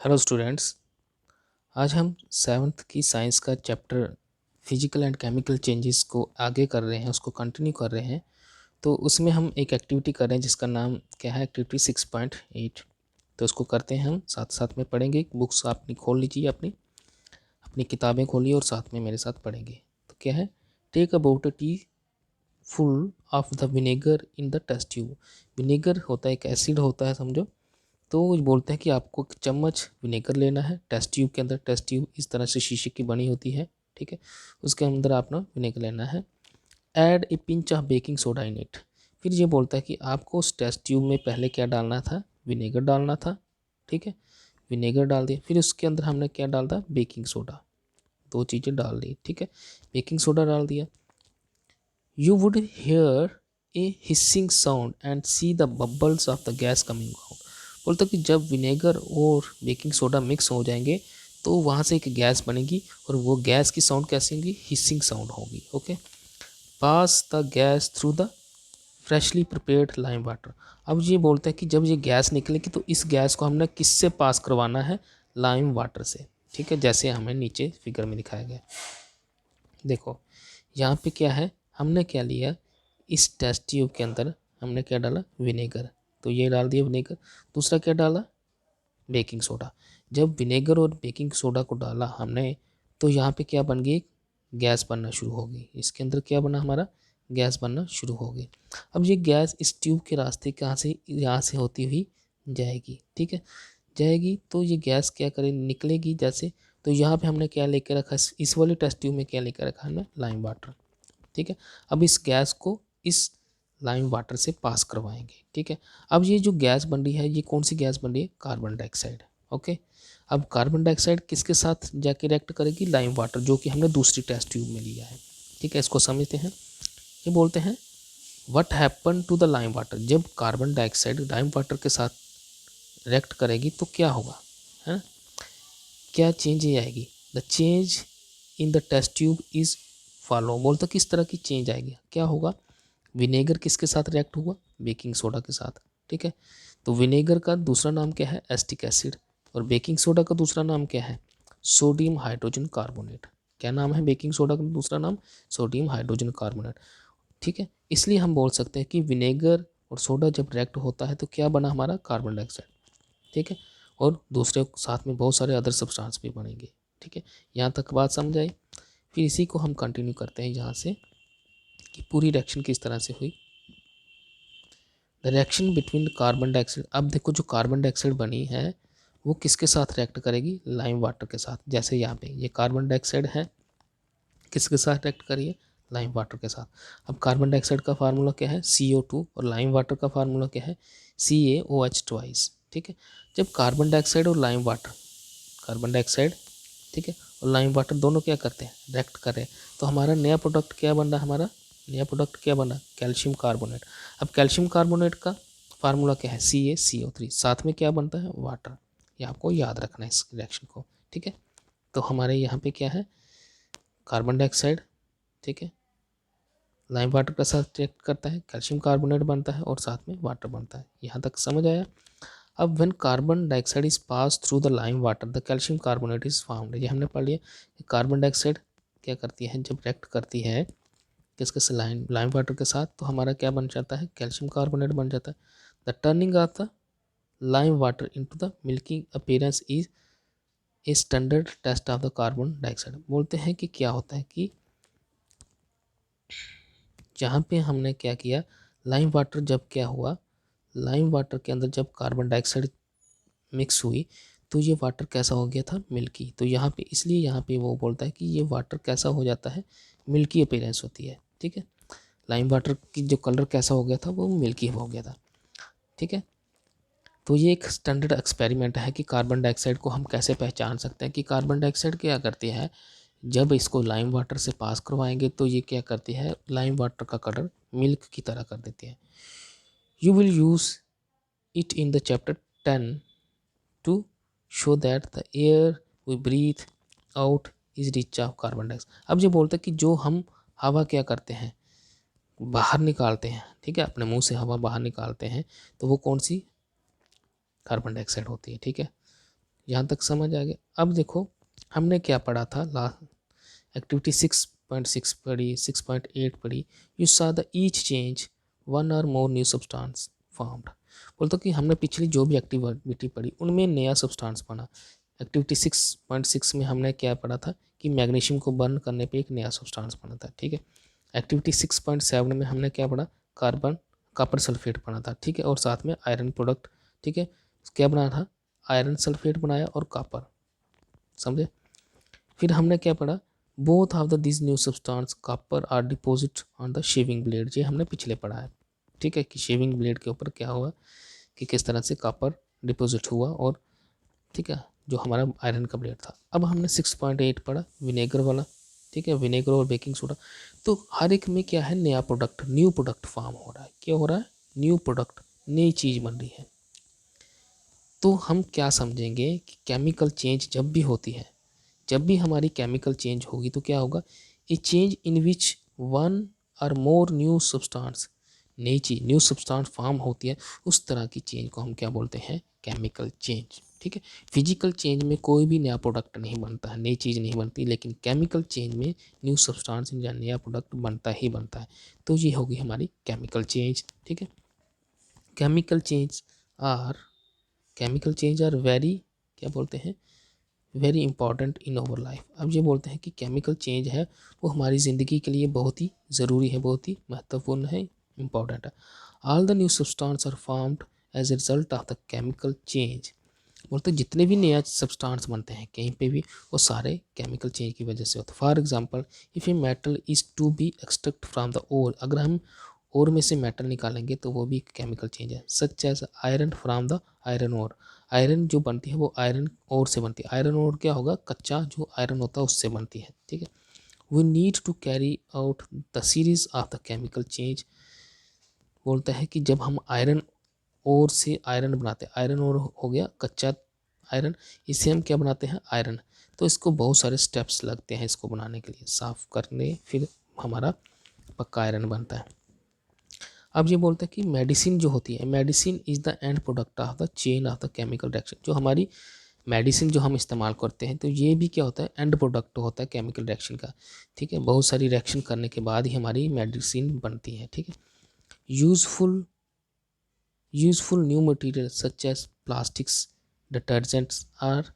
Hello students. आज हम seventh की साइंस का chapter physical and chemical changes को आगे कर रहे हैं, उसको कंटिन्यू कर रहे हैं। तो उसमें हम एक एक्टिविटी कर रहे हैं जिसका नाम क्या है, एक्टिविटी 6.8। तो उसको करते हैं, हम साथ साथ में पढ़ेंगे। बुक्स आपने खोल लीजिए, अपनी अपनी किताबें खोलिए और साथ में मेरे साथ पढ़ेंगे। तो क्या है, take about a tea full of the vinegar in the test tube. Vinegar होता है, एक एसिड होता है समझो। तो वो बोलते हैं कि आपको एक चम्मच विनेगर लेना है टेस्ट ट्यूब के अंदर। टेस्ट ट्यूब इस तरह से शीशे की बनी होती है, ठीक है। उसके अंदर आपने विनेगर लेना है। Add a pinch of baking soda in it. फिर ये बोलता है कि आपको उस टेस्ट ट्यूब में पहले क्या डालना था, विनेगर डालना था, ठीक है। विनेगर डाल दिया, फिर उसके अंदर हमने क्या डाल दिया, बेकिंग सोडा। दो चीज़ें डाल दी, ठीक है। बेकिंग सोडा डाल दिया। You would hear a hissing sound and see the bubbles of the gas coming out. बोलते कि जब विनेगर और बेकिंग सोडा मिक्स हो जाएंगे तो वहाँ से एक गैस बनेगी, और वो गैस की साउंड कैसी होगी, हिसिंग साउंड होगी, okay. Pass the gas through the freshly prepared lime water. अब ये बोलते हैं कि जब ये गैस निकलेगी तो इस गैस को हमने किससे पास करवाना है, लाइम वाटर से, ठीक है। जैसे हमें नीचे फिगर में दिखाया गया, देखो यहाँ पे क्या है, हमने क्या लिया, इस टेस्ट ट्यूब के अंदर हमने क्या डाला, विनेगर। तो ये डाल दिया विनेगर। दूसरा क्या डाला, बेकिंग सोडा। जब विनेगर और बेकिंग सोडा को डाला हमने, तो यहाँ पे क्या बन गई, गैस बनना शुरू हो गई। इसके अंदर क्या बना, हमारा गैस बनना शुरू हो गई। अब ये गैस इस ट्यूब के रास्ते कहाँ से, यहाँ से होती हुई जाएगी, ठीक है। जाएगी तो ये गैस क्या करे, निकलेगी जैसे। तो यहाँ पे हमने क्या लेकर रखा, इस वाले टेस्ट ट्यूब में क्या लेकर रखा हमने, लाइम वाटर, ठीक है। अब इस गैस को इस लाइम वाटर से पास करवाएंगे, ठीक है। अब ये जो गैस बन रही है, ये कौन सी गैस बन रही है, कार्बन डाइऑक्साइड, ओके। अब कार्बन डाइऑक्साइड किसके साथ जाके रिएक्ट करेगी, लाइम वाटर, जो कि हमने दूसरी टेस्ट ट्यूब में लिया है, ठीक है। इसको समझते हैं। ये बोलते हैं what happen to the lime water. जब कार्बन डाइऑक्साइड लाइम वाटर के साथ रिएक्ट करेगी तो क्या होगा, है ना? क्या चेंज आएगी, the change in the test tube is follow. बोलते किस तरह की चेंज आएगी, क्या होगा, विनेगर किसके साथ रिएक्ट हुआ, बेकिंग सोडा के साथ, ठीक है। तो विनेगर का दूसरा नाम क्या है, एसिटिक एसिड। और बेकिंग सोडा का दूसरा नाम क्या है, सोडियम हाइड्रोजन कार्बोनेट। क्या नाम है बेकिंग सोडा का दूसरा नाम, सोडियम हाइड्रोजन कार्बोनेट, ठीक है। इसलिए हम बोल सकते हैं कि विनेगर और सोडा जब रिएक्ट होता है तो क्या बना हमारा, कार्बन डाइऑक्साइड, ठीक है। और दूसरे साथ में बहुत सारे अदर सब्सटेंस भी बनेंगे, ठीक है। यहाँ तक बात समझ आई। फिर इसी को हम कंटिन्यू करते हैं यहाँ से, कि पूरी रिएक्शन किस तरह से हुई। The reaction between carbon dioxide. अब देखो जो कार्बन डाइऑक्साइड बनी है वो किसके साथ रिएक्ट करेगी, लाइम वाटर के साथ। जैसे यहाँ पे ये कार्बन डाइऑक्साइड है, किसके साथ रिएक्ट करिए, लाइम वाटर के साथ। अब कार्बन डाइऑक्साइड का फार्मूला क्या है, CO2, और लाइम वाटर का फार्मूला क्या है, CaOH ट्वाइस, ठीक है। जब कार्बन डाइऑक्साइड और लाइम वाटर, कार्बन डाइऑक्साइड, ठीक है, और लाइम वाटर दोनों क्या करते हैं, रिएक्ट कर रहे हैं, तो हमारा नया प्रोडक्ट क्या बन रहा है, हमारा नया प्रोडक्ट क्या बना, कैल्शियम कार्बोनेट। अब कैल्शियम कार्बोनेट का फार्मूला क्या है, CaCO3, साथ में क्या बनता है, वाटर। ये आपको याद रखना है इस रिएक्शन को, ठीक है। तो हमारे यहाँ पे क्या है, कार्बन डाइऑक्साइड, ठीक है, लाइम वाटर के साथ रिएक्ट करता है, कैल्शियम कार्बोनेट बनता है और साथ में वाटर बनता है। यहाँ तक समझ आया। अब when carbon dioxide is pass through the lime water the calcium carbonate is found. ये हमने पढ़ लिया कि कार्बन डाइऑक्साइड क्या करती है, जब रिएक्ट करती है किसके से, लाइम लाइम वाटर के साथ, तो हमारा क्या बन जाता है, कैल्शियम कार्बोनेट बन जाता है। The turning of the lime water into the milky appearance is a standard test of the carbon dioxide. बोलते हैं कि क्या होता है कि जहाँ पे हमने क्या किया, लाइम वाटर जब क्या हुआ, लाइम वाटर के अंदर जब कार्बन डाइऑक्साइड मिक्स हुई तो ये वाटर कैसा हो गया था, मिल्की। तो यहाँ पे इसलिए यहाँ पे वो बोलता है कि ये वाटर कैसा हो जाता है, मिल्की अपीयरेंस होती है, ठीक है। लाइम वाटर की जो कलर कैसा हो गया था, वो मिल्की हो गया था, ठीक है। तो ये एक स्टैंडर्ड एक्सपेरिमेंट है कि कार्बन डाइऑक्साइड को हम कैसे पहचान सकते हैं, कि कार्बन डाइऑक्साइड क्या करती है, जब इसको लाइम वाटर से पास करवाएंगे तो ये क्या करती है, लाइम वाटर का कलर मिल्क की तरह कर देती है। You will use it in the chapter 10 to show that the air we breathe out is rich of carbon dioxide। अब ये बोलते हैं कि जो हम हवा क्या करते हैं, बाहर निकालते हैं, ठीक है, अपने मुंह से हवा बाहर निकालते हैं, तो वो कौन सी, कार्बन डाइऑक्साइड होती है, ठीक है। यहाँ तक समझ आ गया। अब देखो हमने क्या पढ़ा था, लास्ट एक्टिविटी 6.6 पढ़ी, 6.8 पढ़ी। यू सा द ईच चेंज वन और मोर न्यू सब्सटेंस फॉर्म्ड। बोलते कि हमने पिछली जो भी एक्टिविटी पढ़ी उनमें नया सब्सटेंस बना। एक्टिविटी 6.6 में हमने क्या पढ़ा था कि मैग्नीशियम को बर्न करने पे एक नया सब्सटेंस बना था, ठीक है। एक्टिविटी 6.7 में हमने क्या पढ़ा, कॉपर सल्फेट बना था, ठीक है, और साथ में आयरन प्रोडक्ट, ठीक है। क्या बना था, आयरन सल्फेट बनाया और कॉपर, समझे। फिर हमने क्या पढ़ा, both of the this new substance copper are deposit on the shaving blade. ये हमने पिछले पढ़ा है, ठीक है, कि शेविंग ब्लेड के ऊपर क्या हुआ कि किस तरह से कॉपर डिपोजिट हुआ, और ठीक है, जो हमारा आयरन का ब्लेड था। अब हमने 6.8 पढ़ा विनेगर वाला, ठीक है, विनेगर और बेकिंग सोडा। तो हर एक में क्या है, नया प्रोडक्ट, न्यू प्रोडक्ट फॉर्म हो रहा है। क्या हो रहा है, न्यू प्रोडक्ट, नई चीज़ बन रही है। तो हम क्या समझेंगे कि केमिकल चेंज जब भी होती है, जब भी हमारी केमिकल चेंज होगी तो क्या होगा, ए चेंज इन विच वन और मोर न्यू सब्सटेंस, नई चीज, न्यू सब्सटेंस फॉर्म होती है, उस तरह की चेंज को हम क्या बोलते हैं, केमिकल चेंज, ठीक है। फिजिकल चेंज में कोई भी नया प्रोडक्ट नहीं बनता है, नई चीज़ नहीं बनती, लेकिन केमिकल चेंज में न्यू सब्सटेंस या नया प्रोडक्ट बनता ही बनता है। तो ये होगी हमारी केमिकल चेंज, ठीक है। Chemical change are chemical change are very, क्या बोलते हैं, very important in over life. अब ये बोलते हैं कि केमिकल चेंज है वो हमारी ज़िंदगी के लिए बहुत ही ज़रूरी है, बहुत ही महत्वपूर्ण है, इंपॉर्टेंट है। All the new substance are formed as a result of the chemical change. बोलते जितने भी नया सब्सटेंस बनते हैं कहीं पे भी, वो सारे केमिकल चेंज की वजह से होते हैं। For example, if a metal is to be extract from the ore, अगर हम ओर में से मेटल निकालेंगे तो वो भी केमिकल चेंज है। Such as iron from the iron ore, iron जो बनती है वो आयरन ओर से बनती है। आयरन ओर क्या होगा, कच्चा जो आयरन होता है उससे बनती है, ठीक है। We need to carry out the series of the chemical change. बोलता है कि जब हम आयरन ओर से आयरन बनाते हैं, आयरन ओर हो गया कच्चा आयरन, इसे हम क्या बनाते हैं, आयरन। तो इसको बहुत सारे स्टेप्स लगते हैं इसको बनाने के लिए, साफ करने, फिर हमारा पक्का आयरन बनता है। अब ये बोलते हैं कि मेडिसिन जो होती है, medicine is the end product of the chain of the chemical reaction. जो हमारी मेडिसिन जो हम इस्तेमाल करते हैं, तो ये भी क्या होता है, एंड प्रोडक्ट होता है केमिकल रिएक्शन का, ठीक है। बहुत सारी रिएक्शन करने के बाद ही हमारी मेडिसिन बनती है, ठीक है। Useful new material such as plastics, detergents are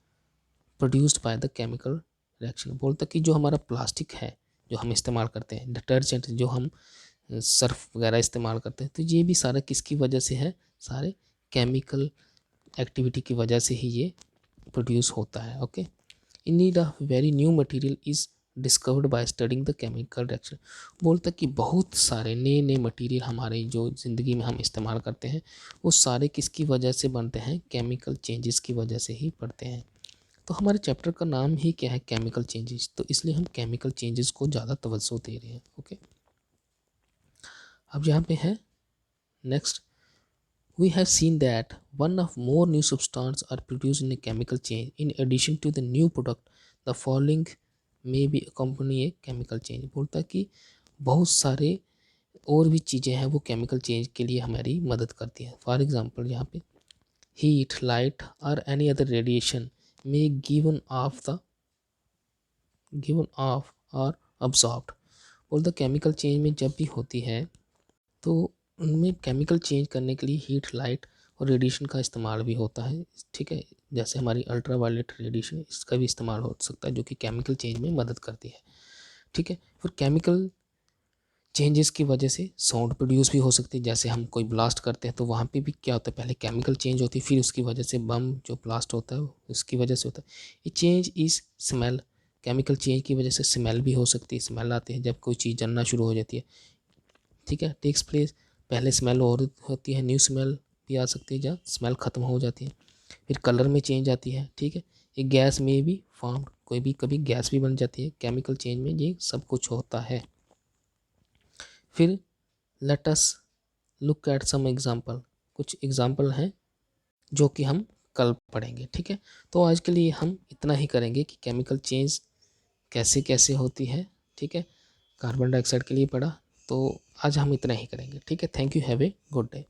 produced by the chemical reaction. बोलता कि जो हमारा प्लास्टिक है जो हम इस्तेमाल करते हैं, डिटर्जेंट जो हम सर्फ वगैरह इस्तेमाल करते हैं, तो ये भी सारा किसकी वजह से है, सारे केमिकल एक्टिविटी की वजह से ही ये प्रोड्यूस होता है, okay. In need of very new material is discovered by studying the chemical reaction. बोलता कि बहुत सारे नए नए मटेरियल हमारे जो ज़िंदगी में हम इस्तेमाल करते हैं, वो सारे किसकी वजह से बनते हैं, केमिकल चेंजेस की वजह से ही पड़ते हैं। तो हमारे चैप्टर का नाम ही क्या है, केमिकल चेंजेस, तो इसलिए हम केमिकल चेंजेस को ज़्यादा तवज्जो दे रहे हैं, ओके। अब यहाँ पे है next, we have seen that one of more new substances are produced in a chemical change. In addition to the new product, the following may be accompany a chemical change। बोलता कि बहुत सारे और भी चीज़ें हैं वो केमिकल चेंज के लिए हमारी मदद करती हैं। फॉर एग्जांपल यहाँ पे हीट, लाइट और any other radiation may given of और अब्जॉर्ब्ड। बोलता केमिकल चेंज में जब भी होती है तो उनमें केमिकल चेंज करने के लिए हीट, लाइट और रेडिएशन का इस्तेमाल भी होता है, ठीक है। जैसे हमारी अल्ट्रावायलेट रेडिएशन, इसका भी इस्तेमाल हो सकता है जो कि केमिकल चेंज में मदद करती है, ठीक है। फिर केमिकल चेंजेस की वजह से साउंड प्रोड्यूस भी हो सकती है। जैसे हम कोई ब्लास्ट करते हैं तो वहाँ पे भी क्या होता है, पहले केमिकल चेंज होती है, फिर उसकी वजह से बम जो ब्लास्ट होता है उसकी वजह से होता है। ये change is smell, chemical change की वजह से स्मेल भी हो सकती है। स्मेल आती है जब कोई चीज़ जलना शुरू हो जाती है, ठीक है, टेक्स प्लेस। पहले स्मेल और होती है, न्यू स्मेल भी आ सकती है जहाँ स्मेल ख़त्म हो जाती है। फिर कलर में चेंज आती है, ठीक है। एक गैस में भी फॉर्म, कोई भी कभी गैस भी बन जाती है। केमिकल चेंज में ये सब कुछ होता है। फिर let us look at some example, कुछ एग्जांपल हैं जो कि हम कल पढ़ेंगे, ठीक है। तो आज के लिए हम इतना ही करेंगे कि केमिकल चेंज कैसे कैसे होती है, ठीक है। कार्बन डाइऑक्साइड के लिए पढ़ा, तो आज हम इतना ही करेंगे, ठीक है। Thank you, have a good day.